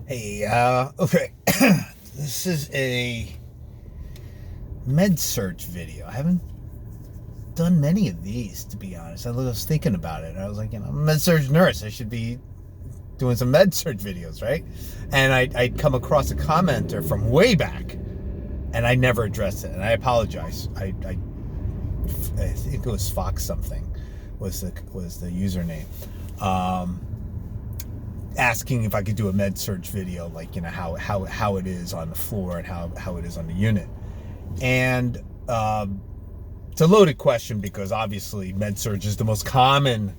Hey, okay. This is a Medsurg video. I haven't done many of these, to be honest. I was thinking about it. I was like, I'm a Medsurg nurse. I should be doing some Medsurg videos, right? And I'd come across a commenter from way back, and I never addressed it. And I apologize. I think it was Fox something was the username. Asking if I could do a Medsurg video, like, how it is on the floor and how it is on the unit. And it's a loaded question because obviously Medsurg is the most common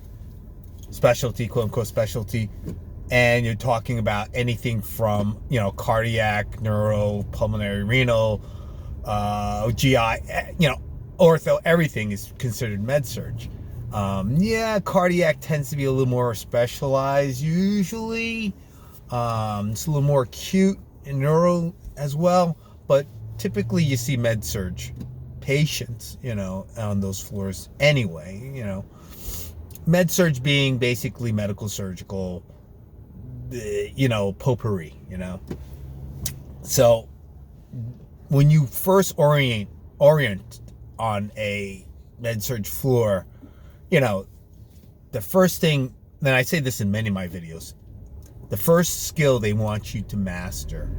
specialty, quote unquote specialty, and you're talking about anything from cardiac, neuro, pulmonary, renal, GI, ortho, everything is considered Medsurg. Cardiac tends to be a little more specialized usually. It's a little more acute in neuro as well, but typically you see Medsurg patients, on those floors anyway. Medsurg being basically medical surgical, potpourri, So when you first orient on a Medsurg floor, the first thing, and I say this in many of my videos, the first skill they want you to master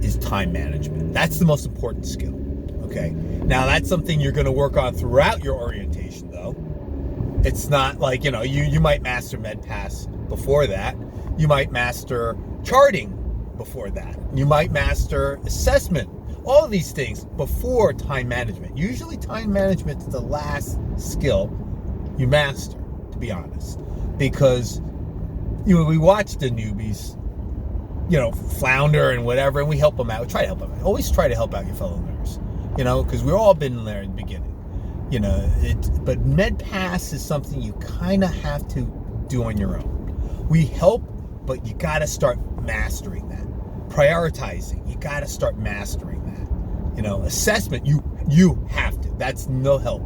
is time management. That's the most important skill, okay? Now, that's something you're going to work on throughout your orientation, though. It's not like, you might master MedPass before that. You might master charting before that. You might master assessment. All of these things before time management. Usually time management is the last skill you master, to be honest, because we watch the newbies flounder and whatever, and we help them out. We try to help them out. Always try to help out your fellow nurse, because we've all been there in the beginning, but MedPass is something you kind of have to do on your own. We help, but you got to start mastering that. Prioritizing, you got to start mastering that. Assessment, you have to. That's no help.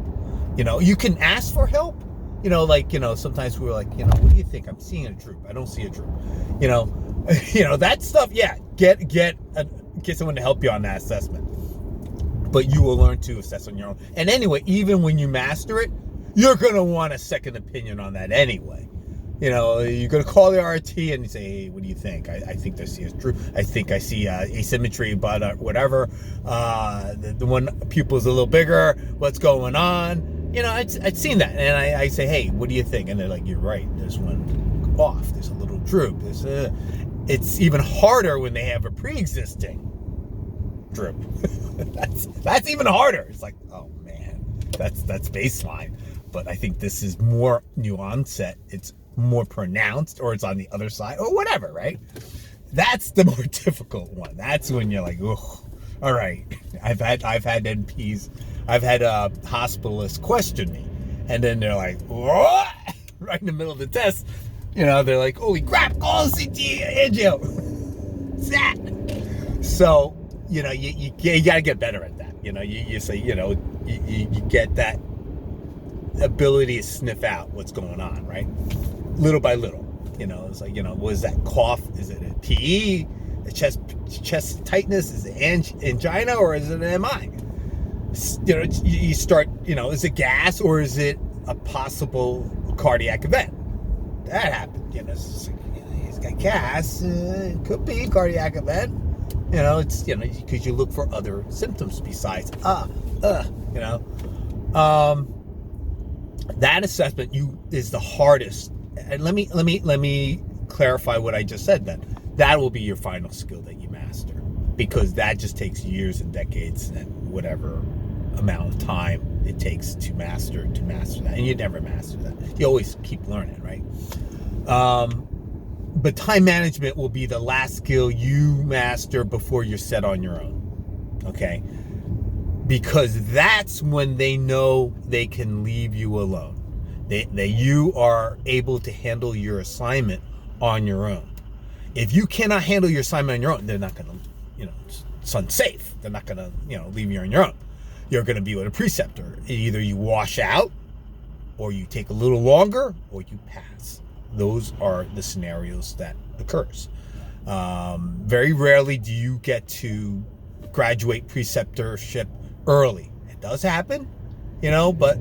You can ask for help. Sometimes we're like, what do you think? I'm seeing a droop. I don't see a droop. That stuff. Yeah, get someone to help you on that assessment. But you will learn to assess on your own. And anyway, even when you master it, you're gonna want a second opinion on that anyway. You're gonna call the RT and you say, hey, what do you think? I think I see a droop. I think I see asymmetry, but whatever. The one pupil's a little bigger. What's going on? I'd seen that, and I say, hey, what do you think? And they're like, you're right. There's one off. There's a little droop. It's even harder when they have a pre-existing droop. that's even harder. It's like, oh man, that's baseline. But I think this is more nuanced. It's more pronounced, or it's on the other side, or whatever, right? That's the more difficult one. That's when you're like, oh, all right. I've had NPs. I've had hospitalists question me, and then they're like, what? Right in the middle of the test, they're like, holy crap, call CT angio. What's that? So, you got to get better at that. You say, you get that ability to sniff out what's going on, right? Little by little. It's like, was that cough? Is it a PE? A chest tightness? Is it angina, or is it an MI? You start, is it gas, or is it a possible cardiac event? That happened, he's got gas, it could be a cardiac event, it's, because you look for other symptoms besides, that assessment is the hardest. And let me clarify what I just said then. That will be your final skill that you master, because that just takes years and decades and whatever amount of time it takes to master that, and you never master that. You always keep learning, right? But time management will be the last skill you master before you're set on your own, okay? Because that's when they know they can leave you alone. That you are able to handle your assignment on your own. If you cannot handle your assignment on your own, they're not going to, it's unsafe. They're not going to, leave you on your own. You're going to be with a preceptor. Either you wash out, or you take a little longer, or you pass. Those are the scenarios that occurs. Very rarely do you get to graduate preceptorship early. It does happen, but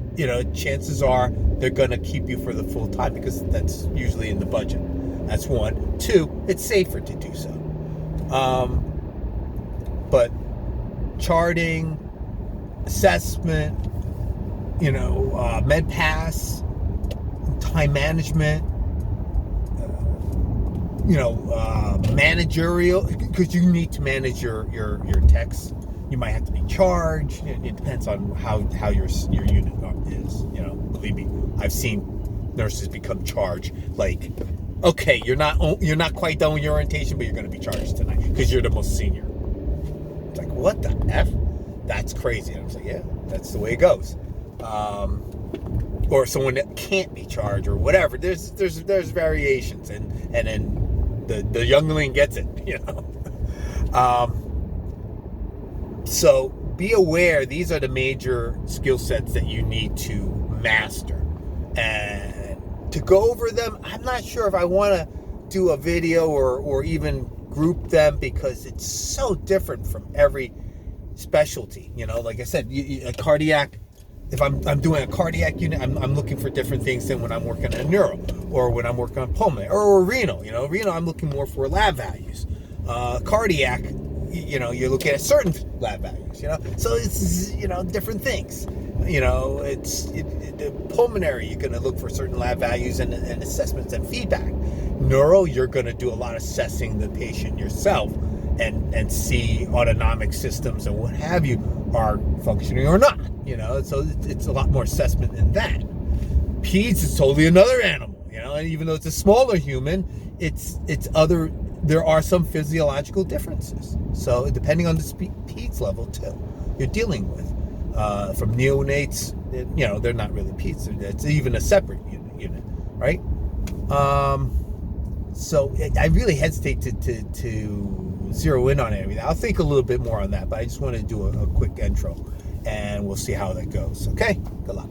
chances are they're going to keep you for the full time because that's usually in the budget. That's one. Two, it's safer to do so. But charting, assessment, med pass, time management, managerial, because you need to manage your techs. You might have to be charged. It depends on how your unit is. Believe me, I've seen nurses become charged. Like, okay, you're not quite done with your orientation, but you're going to be charged tonight because you're the most senior. It's like, what the F? That's crazy. And I'm like, yeah, that's the way it goes. Or someone that can't be charged or whatever. There's variations, and then the youngling gets it. So be aware. These are the major skill sets that you need to master, and to go over them, I'm not sure if I want to do a video or even group them because it's so different from every specialty. Like I said, a cardiac. If I'm doing a cardiac unit, I'm looking for different things than when I'm working on neuro or when I'm working on pulmonary or renal. Renal, I'm looking more for lab values. Cardiac, you're looking at certain lab values. So it's different things. The pulmonary, you're going to look for certain lab values and assessments and feedback. Neuro, you're going to do a lot of assessing the patient yourself and see autonomic systems and what have you are functioning or not. So it's a lot more assessment than that. Peds is totally another animal. And even though it's a smaller human, it's other. There are some physiological differences. So depending on the peds level too, you're dealing with. From neonates, they're not really peds. It's even a separate unit, right? So I really hesitate to zero in on everything. I'll think a little bit more on that, but I just want to do a quick intro, and we'll see how that goes. Okay, good luck.